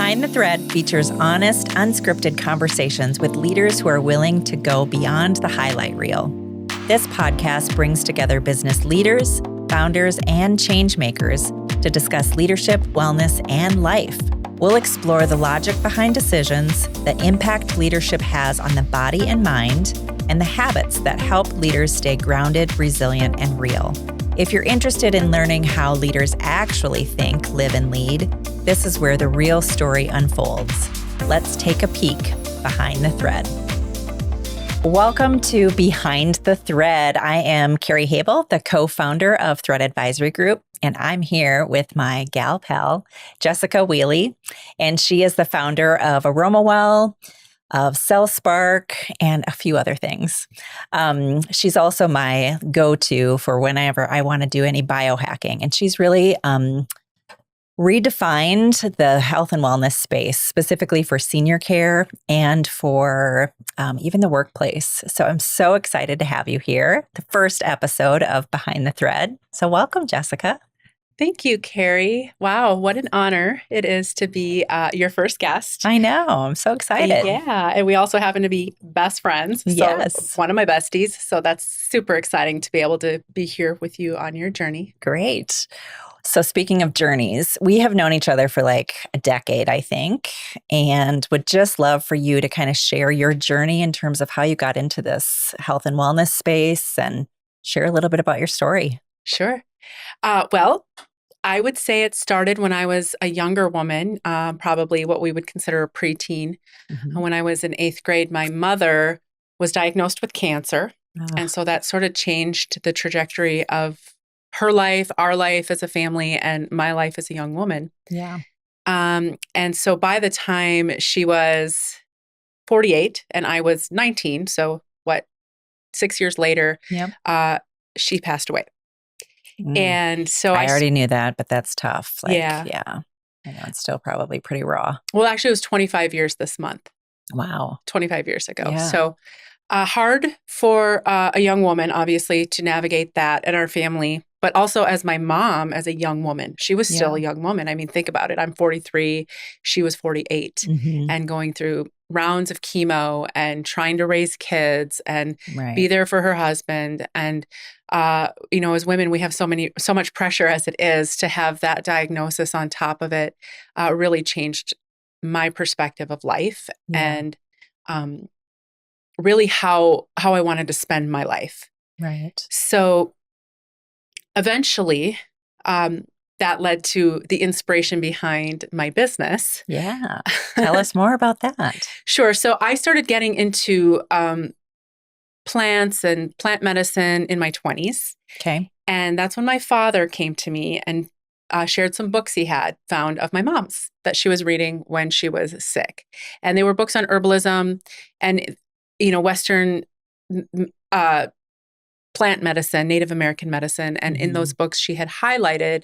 Behind the Thread features honest, unscripted conversations with leaders who are willing to go beyond the highlight reel. This podcast brings together business leaders, founders, and change makers to discuss leadership, wellness, and life. We'll explore the logic behind decisions, the impact leadership has on the body and mind, and the habits that help leaders stay grounded, resilient, and real. If you're interested in learning how leaders actually think, live, and lead, this is where the real story unfolds. Let's take a peek behind the thread. Welcome to Behind the Thread. I am Carrie Habel, the co-founder of Thread Advisory Group, and I'm here with my gal pal, Jessica Wiehle, and she is the founder of AromaWell, of CellSpark, and a few other things. She's also my go-to for whenever I want to do any biohacking, and she's really redefined the health and wellness space, specifically for senior care and for even the workplace. So I'm so excited to have you here, the first episode of Behind the Thread. So welcome, Jessica. Thank you, Carrie. Wow, what an honor it is to be your first guest. I know. I'm so excited. Yeah, and we also happen to be best friends. So Yes. one of my besties. So that's super exciting to be able to be here with you on your journey. Great. So speaking of journeys, we have known each other for like a decade, I think, and would just love for you to kind of share your journey in terms of how you got into this health and wellness space and share a little bit about your story. Sure. Well, I would say it started when I was a younger woman, probably what we would consider a preteen. When I was in 8th grade, my mother was diagnosed with cancer. And so that sort of changed the trajectory of her life, our life as a family, and my life as a young woman. Yeah. And so by the time she was 48 and I was 19, so 6 years later, she passed away. And so I already knew that, but that's tough. Yeah. I know it's still probably pretty raw. Well, actually, it was 25 years this month. Wow. 25 years ago. Yeah. So hard for a young woman, obviously, to navigate that and our family, but also as my mom, as a young woman. She was still a young woman. I mean, think about it. I'm 43. She was 48 and going through rounds of chemo and trying to raise kids and be there for her husband. And, as women, we have so much pressure as it is to have that diagnosis on top of it. Really changed my perspective of life and really how I wanted to spend my life. Right. So eventually, that led to the inspiration behind my business. Yeah. Tell us more about that. Sure. So I started getting into plants and plant medicine in my 20s. Okay. And that's when my father came to me and shared some books he had found of my mom's that she was reading when she was sick. And they were books on herbalism and, Western plant medicine, Native American medicine. And in those books, she had highlighted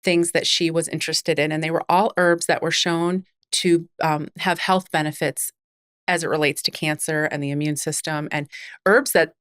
things that she was interested in. And they were all herbs that were shown to have health benefits as it relates to cancer and the immune system, and herbs that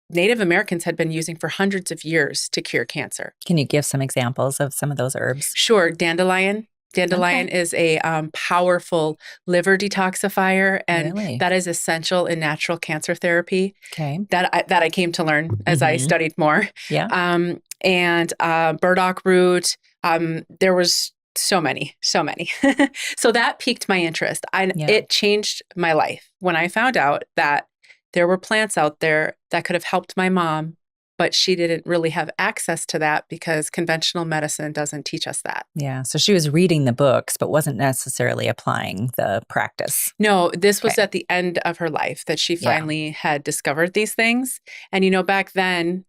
Native Americans had been using for hundreds of years to cure cancer. Can you give some examples of some of those herbs? Sure. Dandelion. Dandelion is a powerful liver detoxifier, and that is essential in natural cancer therapy. Okay. That I came to learn as I studied more. Yeah. And burdock root. There was so many. So that piqued my interest. It changed my life when I found out that there were plants out there that could have helped my mom, but she didn't really have access to that because conventional medicine doesn't teach us that. Yeah. So she was reading the books, but wasn't necessarily applying the practice. No, this was at the end of her life that she finally had discovered these things. And, back then,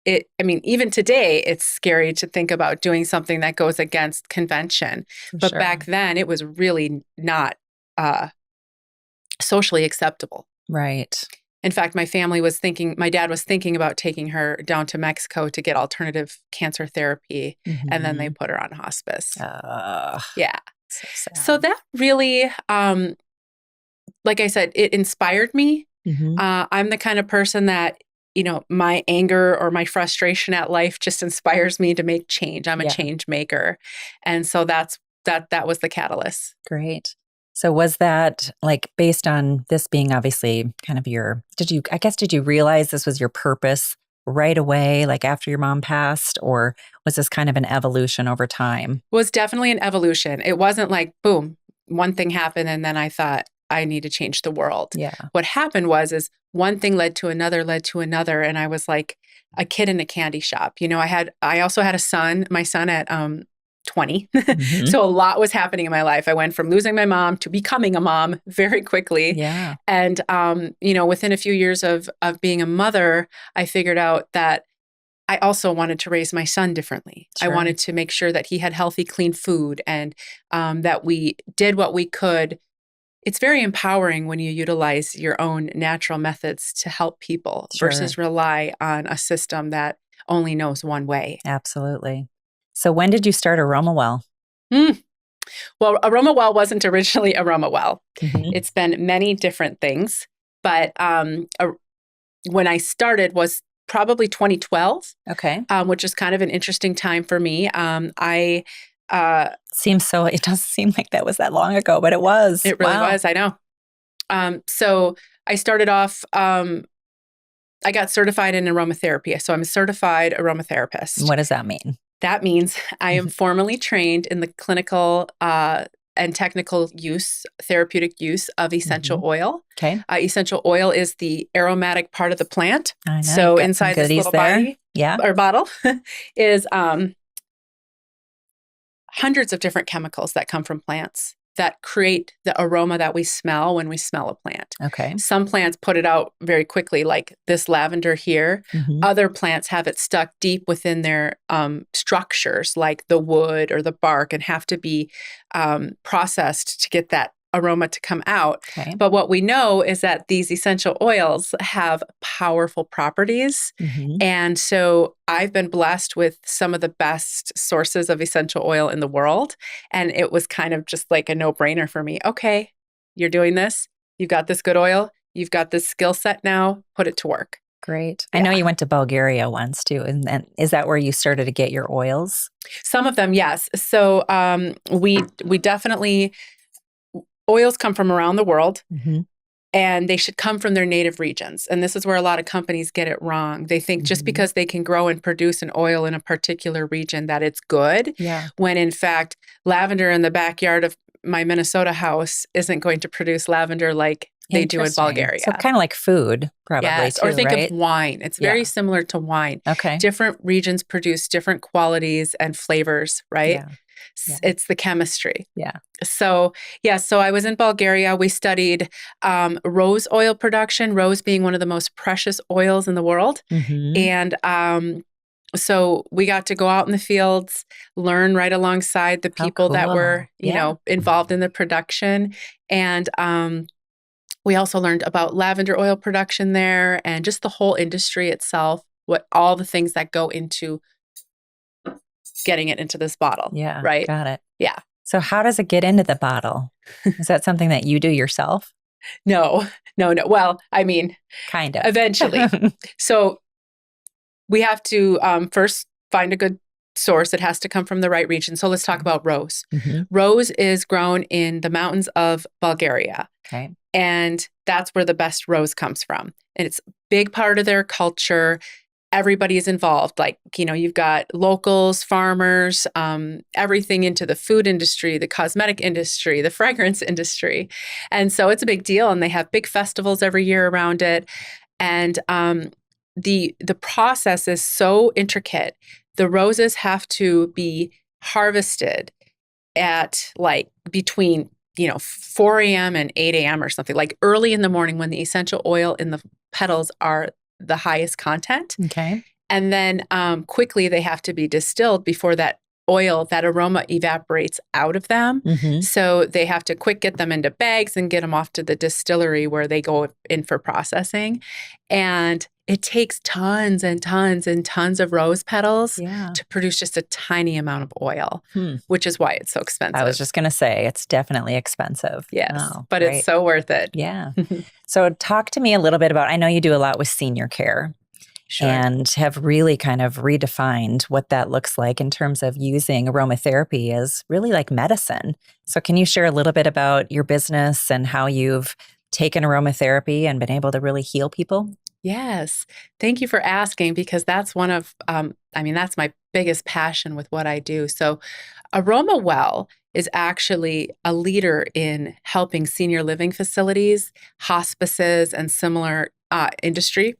even today, it's scary to think about doing something that goes against convention. But back then, it was really not socially acceptable. Right. In fact, my dad was thinking about taking her down to Mexico to get alternative cancer therapy. And then they put her on hospice. Yeah. So sad. So that really, like I said, it inspired me. I'm the kind of person that, my anger or my frustration at life just inspires me to make change. I'm a change maker. And so that's that was the catalyst. Great. So was that like based on this being obviously kind of did you realize this was your purpose right away, like after your mom passed, or was this kind of an evolution over time? It was definitely an evolution. It wasn't like, boom, one thing happened and then I thought I need to change the world. Yeah. What happened is one thing led to another, and I was like a kid in a candy shop. I also had my son at 20. Mm-hmm. So a lot was happening in my life. I went from losing my mom to becoming a mom very quickly. Yeah. And, within a few years of being a mother, I figured out that I also wanted to raise my son differently. Sure. I wanted to make sure that he had healthy, clean food and that we did what we could. It's very empowering when you utilize your own natural methods to help people versus rely on a system that only knows one way. Absolutely. So when did you start AromaWell? Well, AromaWell wasn't originally AromaWell. Mm-hmm. It's been many different things, but when I started was probably 2012. Okay. Which is kind of an interesting time for me. It doesn't seem like that was that long ago, but it was. It really was, I know. So I started off, I got certified in aromatherapy. So I'm a certified aromatherapist. What does that mean? That means I am formally trained in the clinical and technical therapeutic use of essential oil. Okay. Essential oil is the aromatic part of the plant. I know. So inside this little body or bottle is hundreds of different chemicals that come from plants that create the aroma that we smell when we smell a plant. Okay. Some plants put it out very quickly, like this lavender here. Mm-hmm. Other plants have it stuck deep within their structures, like the wood or the bark, and have to be processed to get that aroma to come out. Okay. But what we know is that these essential oils have powerful properties. Mm-hmm. And so I've been blessed with some of the best sources of essential oil in the world. And it was kind of just like a no-brainer for me. Okay, you're doing this. You've got this good oil. You've got this skill set now. Put it to work. Great. Yeah. I know you went to Bulgaria once too. And is that where you started to get your oils? Some of them, yes. So we definitely... Oils come from around the world, mm-hmm. and they should come from their native regions. And this is where a lot of companies get it wrong. They think just because they can grow and produce an oil in a particular region that it's good, when in fact, lavender in the backyard of my Minnesota house isn't going to produce lavender like they do in Bulgaria. So kind of like food, probably. Yes, too, or think right? of wine. It's very similar to wine. Okay. Different regions produce different qualities and flavors, right? Yeah. It's the chemistry. Yeah. So I was in Bulgaria. We studied rose oil production, rose being one of the most precious oils in the world. Mm-hmm. And so we got to go out in the fields, learn right alongside the people that were, involved in the production. And we also learned about lavender oil production there and just the whole industry itself, all the things that go into getting it into this bottle. Yeah. Right. Got it. Yeah. So how does it get into the bottle? Is that something that you do yourself? No. Well, I mean, kind of. Eventually. So we have to first find a good source. It has to come from the right region. So let's talk about rose. Mm-hmm. Rose is grown in the mountains of Bulgaria. Okay. And that's where the best rose comes from. And it's a big part of their culture. Everybody is involved. Like, you've got locals, farmers, everything into the food industry, the cosmetic industry, the fragrance industry. And so it's a big deal. And they have big festivals every year around it. And the process is so intricate. The roses have to be harvested at like between 4 a.m. and 8 a.m. or something, like early in the morning when the essential oil in the petals are the highest content. Okay. And then quickly they have to be distilled before that oil, that aroma evaporates out of them. Mm-hmm. So they have to quick get them into bags and get them off to the distillery where they go in for processing. And it takes tons and tons and tons of rose petals to produce just a tiny amount of oil, which is why it's so expensive. I was just going to say, it's definitely expensive. Yes, but it's so worth it. Yeah. So talk to me a little bit about, I know you do a lot with senior care. and have really kind of redefined what that looks like in terms of using aromatherapy as really like medicine. So can you share a little bit about your business and how you've taken aromatherapy and been able to really heal people? Yes. Thank you for asking, because that's one of, that's my biggest passion with what I do. So AromaWell is actually a leader in helping senior living facilities, hospices, and similar industry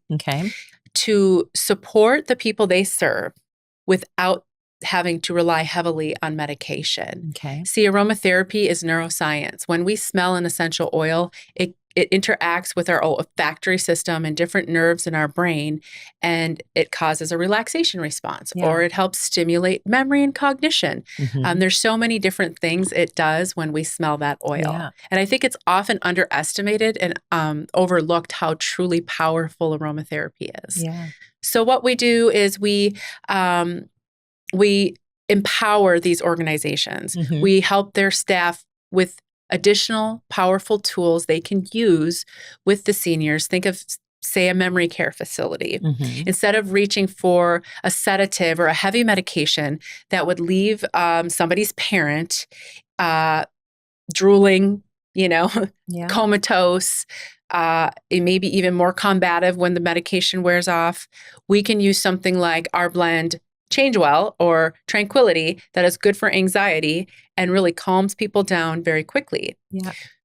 to support the people they serve without having to rely heavily on medication. See, aromatherapy is neuroscience. When we smell an essential oil, it interacts with our olfactory system and different nerves in our brain, and it causes a relaxation response, or it helps stimulate memory and cognition. There's so many different things it does when we smell that oil. And I think it's often underestimated and overlooked how truly powerful aromatherapy is. So what we do is we empower these organizations. We help their staff with additional powerful tools they can use with the seniors. Think of, say, a memory care facility. Instead of reaching for a sedative or a heavy medication that would leave somebody's parent drooling, comatose, it may be even more combative when the medication wears off, we can use something like our blend ChangeWell or Tranquility that is good for anxiety and really calms people down very quickly.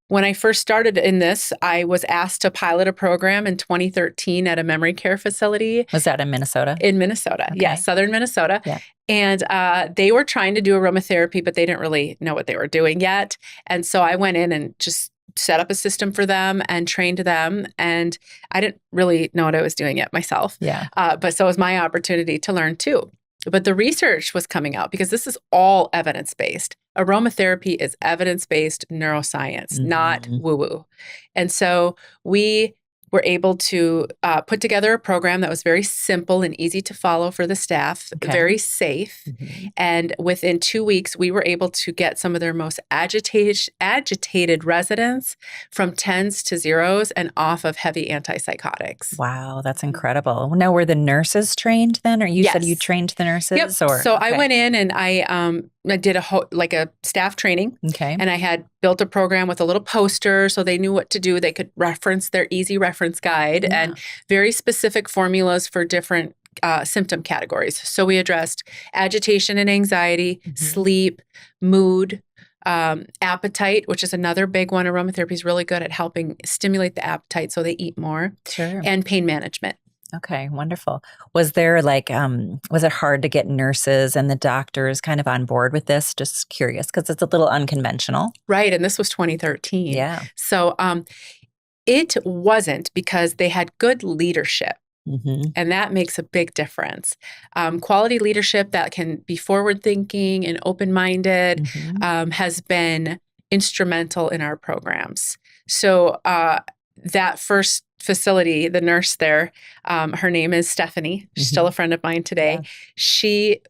When I first started in this, I was asked to pilot a program in 2013 at a memory care facility. Was that in Minnesota? In Minnesota, yes, southern Minnesota. And they were trying to do aromatherapy, but they didn't really know what they were doing yet. And so I went in and just set up a system for them and trained them. And I didn't really know what I was doing yet myself. But so it was my opportunity to learn too. But the research was coming out because this is all evidence-based. Aromatherapy is evidence-based neuroscience, not woo-woo. And so we were able to put together a program that was very simple and easy to follow for the staff, very safe. And within 2 weeks, we were able to get some of their most agitated residents from 10s to 0s and off of heavy antipsychotics. Wow, that's incredible. Now, were the nurses trained then? Or you said you trained the nurses? Yep. So I went in and I did a staff training. And I had built a program with a little poster so they knew what to do. They could reference their easy reference guide and very specific formulas for different symptom categories. So we addressed agitation and anxiety, sleep, mood, appetite, which is another big one. Aromatherapy is really good at helping stimulate the appetite so they eat more, and pain management. Okay, wonderful. Was there was it hard to get nurses and the doctors kind of on board with this? Just curious, because it's a little unconventional. Right, and this was 2013. So it wasn't, because they had good leadership. And that makes a big difference. Quality leadership that can be forward-thinking and open-minded has been instrumental in our programs. So that first facility, the nurse there, her name is Stephanie. She's still a friend of mine today. She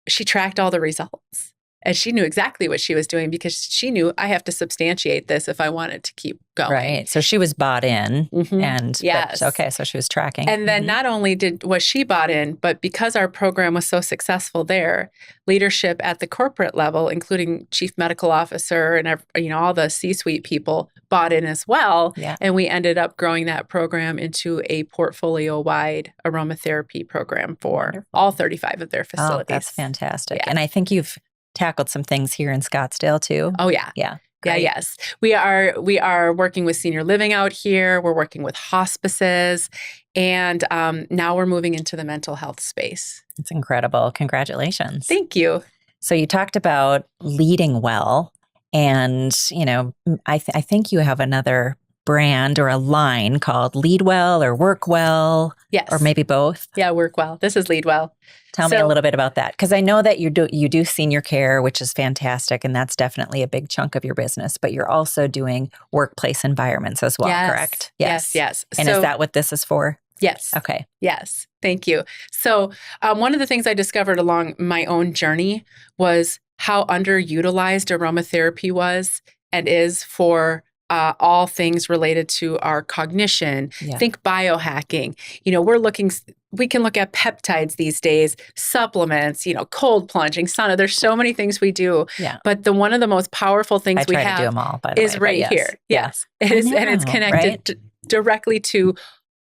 tracked all the results. And she knew exactly what she was doing, because she knew I have to substantiate this if I wanted to keep going. Right. So she was bought in. And so she was tracking. And then not only was she bought in, but because our program was so successful there, leadership at the corporate level, including chief medical officer and all the C-suite people, bought in as well. And we ended up growing that program into a portfolio-wide aromatherapy program for all 35 of their facilities. Oh, that's fantastic. And I think you've tackled some things here in Scottsdale too. Oh yeah. Yes. We are working with senior living out here. We're working with hospices, and now we're moving into the mental health space. It's incredible. Congratulations. Thank you. So you talked about leading well, and I think you have another brand or a line called Lead Well or Work Well. Yes. Or maybe both. Yeah, Work Well. This is Lead Well. Tell me a little bit about that, because I know that you do senior care, which is fantastic, and that's definitely a big chunk of your business, but you're also doing workplace environments as well, correct? Yes. And is that what this is for? Yes. Okay. Yes. Thank you. So one of the things I discovered along my own journey was how underutilized aromatherapy was and is for all things related to our cognition. Yeah. Think biohacking. We can look at peptides these days, supplements, cold plunging, sauna. There's so many things we do. Yeah. But one of the most powerful things we I try to do have them all, by the way, is right here. Yes. It is, and it's connected right? directly to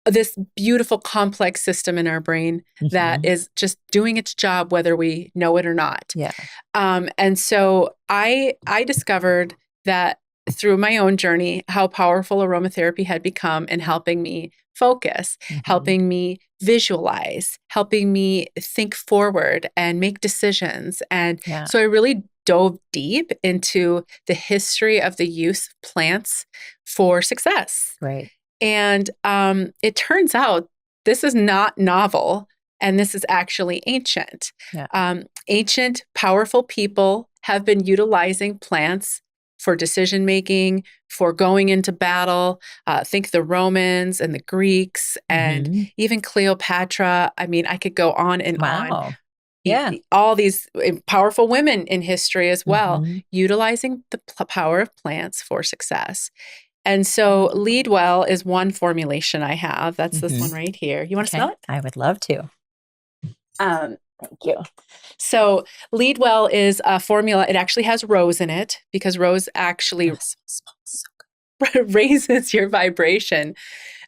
this beautiful complex system in our brain that is just doing its job, whether we know it or not. Yeah. And so I discovered that through my own journey, how powerful aromatherapy had become in helping me focus, helping me visualize, helping me think forward and make decisions. And so I really dove deep into the history of the use of plants for success. Right. And it turns out this is not novel, and this is actually ancient. Yeah. Ancient, powerful people have been utilizing plants for decision-making, for going into battle. Think the Romans and the Greeks and even Cleopatra. I mean, I could go on and on. Yeah. All these powerful women in history as well, utilizing the power of plants for success. And so LeadWell is one formulation I have. That's this one right here. You want to smell it? I would love to. Thank you. So LeadWell is a formula. It actually has rose in it because rose actually raises your vibration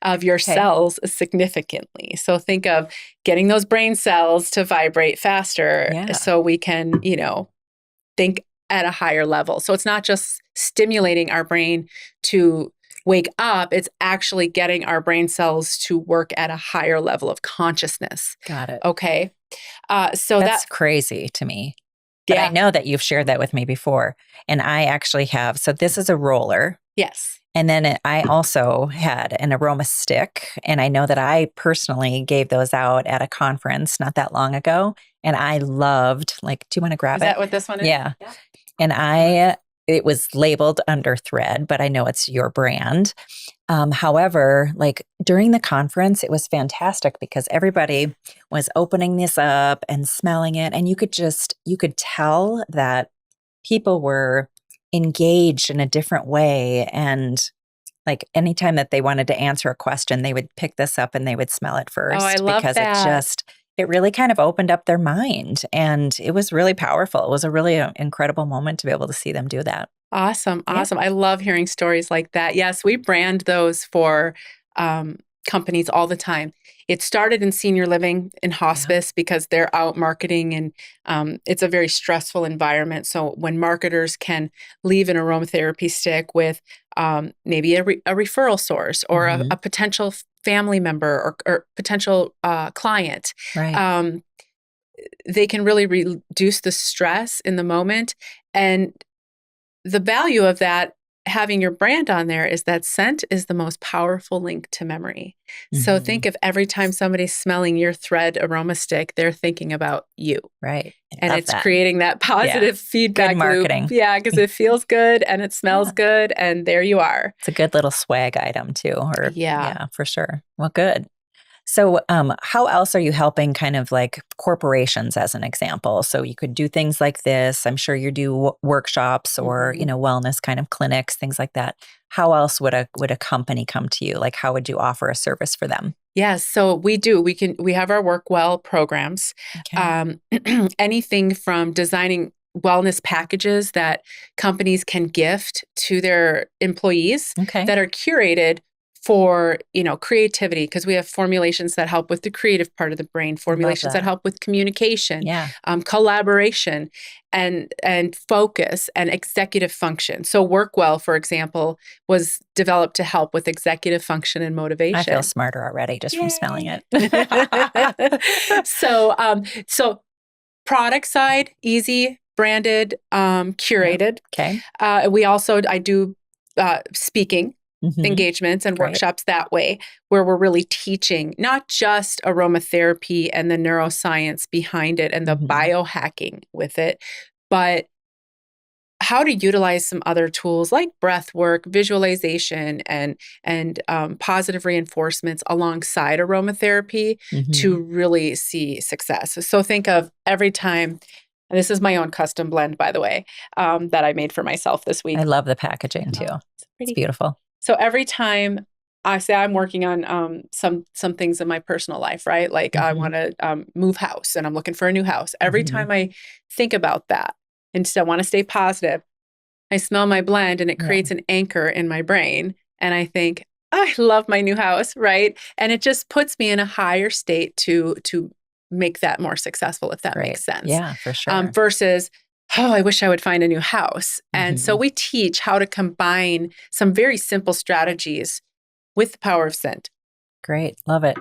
of your cells significantly. So think of getting those brain cells to vibrate faster so we can, think at a higher level. So it's not just stimulating our brain to wake up, it's actually getting our brain cells to work at a higher level of consciousness. Got it. Okay. So that's crazy to me. But I know that you've shared that with me before. And I actually have. So this is a roller. Yes. And then I also had an aroma stick. And I know that I personally gave those out at a conference not that long ago. And I loved, do you want to grab it? Is that what this one is? Yeah. And it was labeled under Thread, but I know it's your brand. However, during the conference, it was fantastic because everybody was opening this up and smelling it. And you could tell that people were engaged in a different way. And anytime that they wanted to answer a question, they would pick this up and they would smell it first. Oh, I love that. It really kind of opened up their mind, and it was really powerful. It was a really incredible moment to be able to see them do that. Awesome. Awesome. I love hearing stories like that. Yes, we brand those for companies all the time. It started in senior living and hospice because they're out marketing, and it's a very stressful environment. So when marketers can leave an aromatherapy stick with maybe a referral source or a potential family member or potential client, right. They can really reduce the stress in the moment. And the value of that, having your brand on there, is that scent is the most powerful link to memory. So think of every time somebody's smelling your Thread aroma stick, they're thinking about you. Right. And it's creating that positive feedback good marketing loop. Yeah, because it feels good and it smells good, and there you are. It's a good little swag item too. Yeah, for sure. Well, good. So how else are you helping kind of corporations as an example? So you could do things like this. I'm sure you do workshops or, wellness kind of clinics, things like that. How else would a company come to you? How would you offer a service for them? Yes, so we do. We have our Work Well programs. Okay. Anything from designing wellness packages that companies can gift to their employees that are curated for, creativity, because we have formulations that help with the creative part of the brain, formulations that help with communication, collaboration, and focus and executive function. So WorkWell, for example, was developed to help with executive function and motivation. I feel smarter already just from smelling it. So product side, easy, branded, curated. Okay. I do speaking engagements and workshops that way, where we're really teaching not just aromatherapy and the neuroscience behind it and the biohacking with it, but how to utilize some other tools like breath work, visualization, and positive reinforcements alongside aromatherapy to really see success. So think of every time. And this is my own custom blend, by the way, that I made for myself this week. I love the packaging too. It's beautiful. So every time I say I'm working on some things in my personal life, right? Like I want to move house and I'm looking for a new house. Every time I think about that and still want to stay positive, I smell my blend and it creates an anchor in my brain. And I think, I love my new house, right? And it just puts me in a higher state to make that more successful, if that makes sense. Yeah, for sure. Versus, oh, I wish I would find a new house. And so we teach how to combine some very simple strategies with the power of scent. Great. Love it.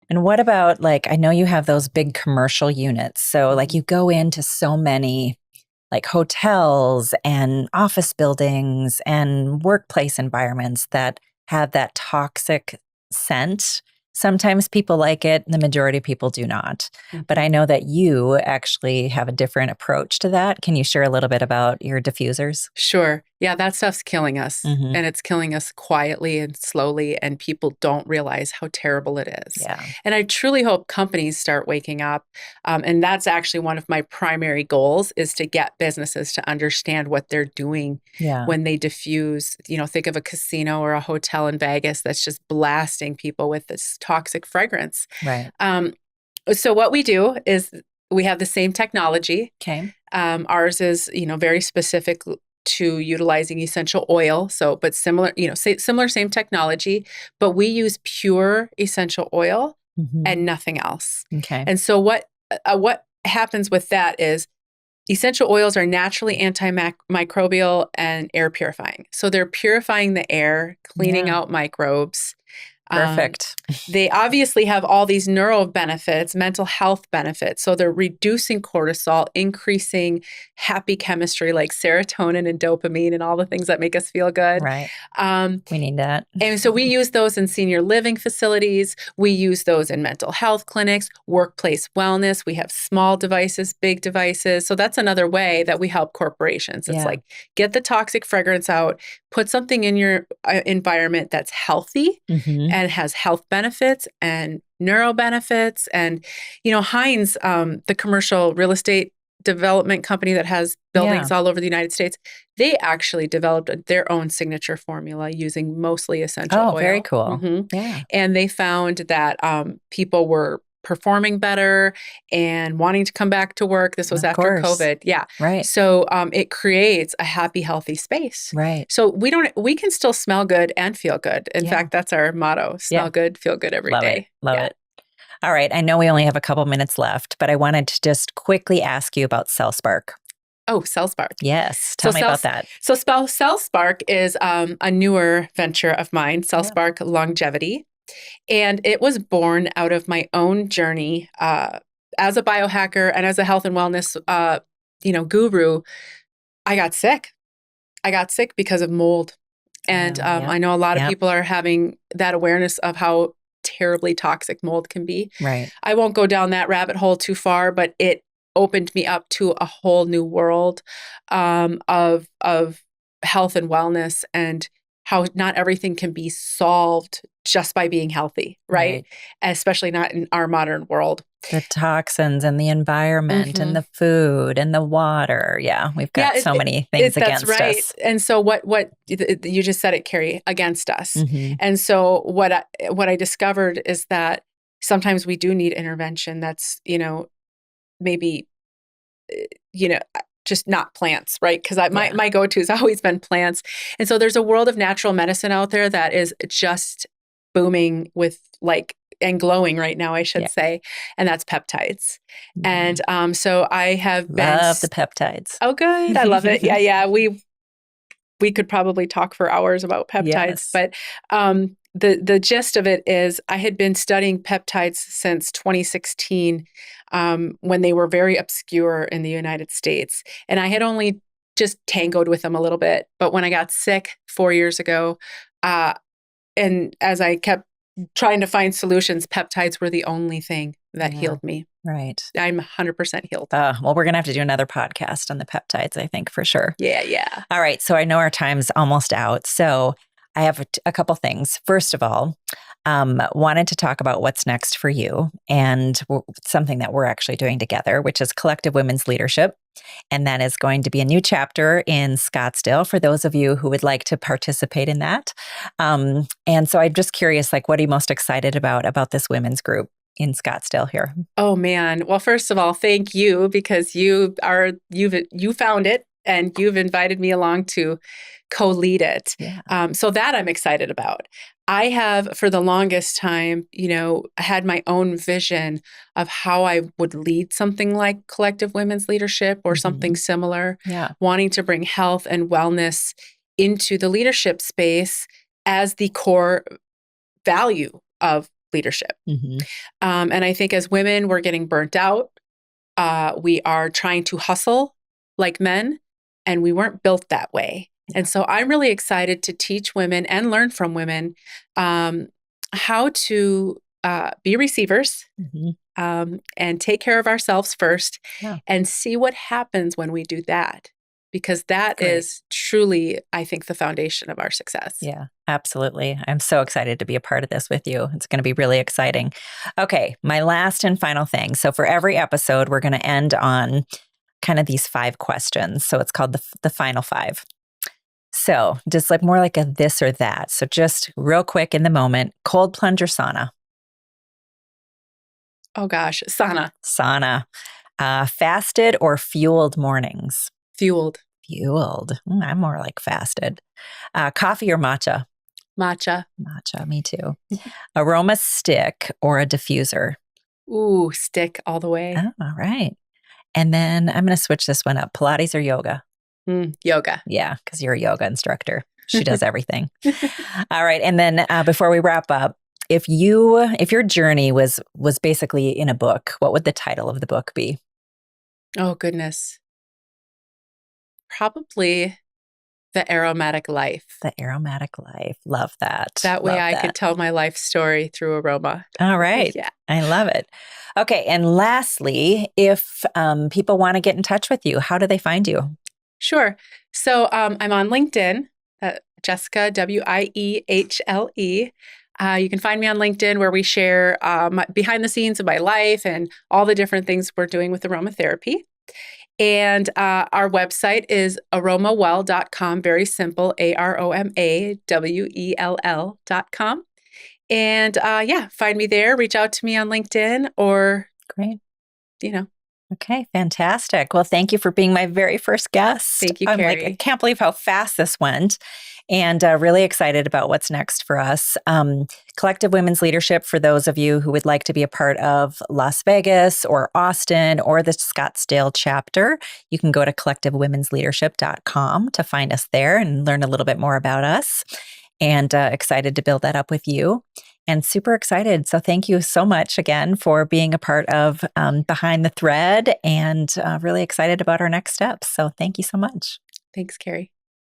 And what about, like, I know you have those big commercial units. So like you go into so many like hotels and office buildings and workplace environments that have that toxic scent. Sometimes people like it, the majority of people do not. But I know that you actually have a different approach to that. Can you share a little bit about your diffusers? Sure. Yeah, that stuff's killing us. And it's killing us quietly and slowly, and people don't realize how terrible it is. Yeah. And I truly hope companies start waking up. And that's actually one of my primary goals, is to get businesses to understand what they're doing when they diffuse. You know, think of a casino or a hotel in Vegas that's just blasting people with this toxic fragrance. Right. So what we do is we have the same technology. Okay. Ours is, very specific to utilizing essential oil. So, but similar, same technology, but we use pure essential oil and nothing else. Okay. And so what happens with that is essential oils are naturally antimicrobial and air purifying. So they're purifying the air, cleaning out microbes. Perfect. They obviously have all these neuro benefits, mental health benefits. So they're reducing cortisol, increasing happy chemistry like serotonin and dopamine and all the things that make us feel good. Right. We need that. And so we use those in senior living facilities. We use those in mental health clinics, workplace wellness. We have small devices, big devices. So that's another way that we help corporations. It's like, get the toxic fragrance out, put something in your environment that's healthy and has health benefits and neuro benefits. And, Heinz, the commercial real estate development company that has buildings all over the United States, they actually developed their own signature formula using mostly essential oil. Oh, very cool. Yeah. And they found that people were performing better and wanting to come back to work. This was after COVID. Yeah. Right. So it creates a happy, healthy space. Right. So we can still smell good and feel good. In fact, that's our motto: smell good, feel good every day. Love it. All right. I know we only have a couple minutes left, but I wanted to just quickly ask you about CellSpark. Oh, CellSpark. Yes. Tell me about that. So CellSpark is a newer venture of mine, CellSpark Longevity. And it was born out of my own journey as a biohacker and as a health and wellness, guru. I got sick. Because of mold. And I know a lot of people are having that awareness of how terribly toxic mold can be. Right. I won't go down that rabbit hole too far, but it opened me up to a whole new world of health and wellness, and how not everything can be solved just by being healthy, right? Especially not in our modern world. The toxins and the environment and the food and the water. Yeah, we've got so many things against us. And so what you just said it, Carrie, against us. And so what I discovered is that sometimes we do need intervention that's, maybe, just not plants, right? Because my go-to has always been plants. And so there's a world of natural medicine out there that is just booming with and glowing right now, I should say. And that's peptides. And so I have love the peptides. Oh, good. I love it. Yeah. We could probably talk for hours about peptides, but the gist of it is I had been studying peptides since 2016 when they were very obscure in the United States. And I had only just tangoed with them a little bit. But when I got sick 4 years ago, and as I kept trying to find solutions, peptides were the only thing that healed me. Right. I'm 100% healed. Well, we're going to have to do another podcast on the peptides, I think, for sure. Yeah. All right. So I know our time's almost out. So I have a couple things. First of all, wanted to talk about what's next for you and something that we're actually doing together, which is Collective Women's Leadership. And that is going to be a new chapter in Scottsdale for those of you who would like to participate in that. And so I'm just curious, like, what are you most excited about this women's group in Scottsdale here? Oh man. Well, first of all, thank you because you found it and you've invited me along to co-lead it. Yeah. So that I'm excited about. I have, for the longest time, had my own vision of how I would lead something like collective women's leadership or something similar, wanting to bring health and wellness into the leadership space as the core value of leadership. And I think as women, we're getting burnt out. We are trying to hustle like men, and we weren't built that way. And so I'm really excited to teach women and learn from women how to be receivers and take care of ourselves first and see what happens when we do that. Because that is truly, I think, the foundation of our success. Yeah, absolutely. I'm so excited to be a part of this with you. It's going to be really exciting. Okay, my last and final thing. So for every episode, we're going to end on kind of these 5 questions. So it's called the final 5. So just like more like a this or that. So just real quick in the moment, cold plunge or sauna? Oh gosh, sauna. Sauna. Fasted or fueled mornings? Fueled. Fueled. I'm more like fasted. Coffee or matcha? Matcha. Matcha, me too. Aroma stick or a diffuser? Ooh, stick all the way. Oh, all right. And then I'm going to switch this one up. Pilates or yoga? Yoga. Yeah, because you're a yoga instructor. She does everything. All right. And then before we wrap up, if your journey was basically in a book, what would the title of the book be? Oh, goodness. Probably The Aromatic Life. The Aromatic Life. Love that. That way I could tell my life story through aroma. All right. Yeah. I love it. Okay. And lastly, if people want to get in touch with you, how do they find you? Sure. So I'm on LinkedIn, Jessica, Wiehle. You can find me on LinkedIn where we share behind the scenes of my life and all the different things we're doing with aromatherapy. And our website is AromaWell.com. Very simple, AromaWell.com. And find me there. Reach out to me on LinkedIn or, Great. Okay, fantastic. Well, thank you for being my very first guest. Thank you, Carrie. I can't believe how fast this went. And really excited about what's next for us. Collective Women's Leadership, for those of you who would like to be a part of Las Vegas or Austin or the Scottsdale chapter, you can go to collectivewomensleadership.com to find us there and learn a little bit more about us. And excited to build that up with you. And super excited. So thank you so much again for being a part of Behind the Thread, and really excited about our next steps. So thank you so much. Thanks, Carrie.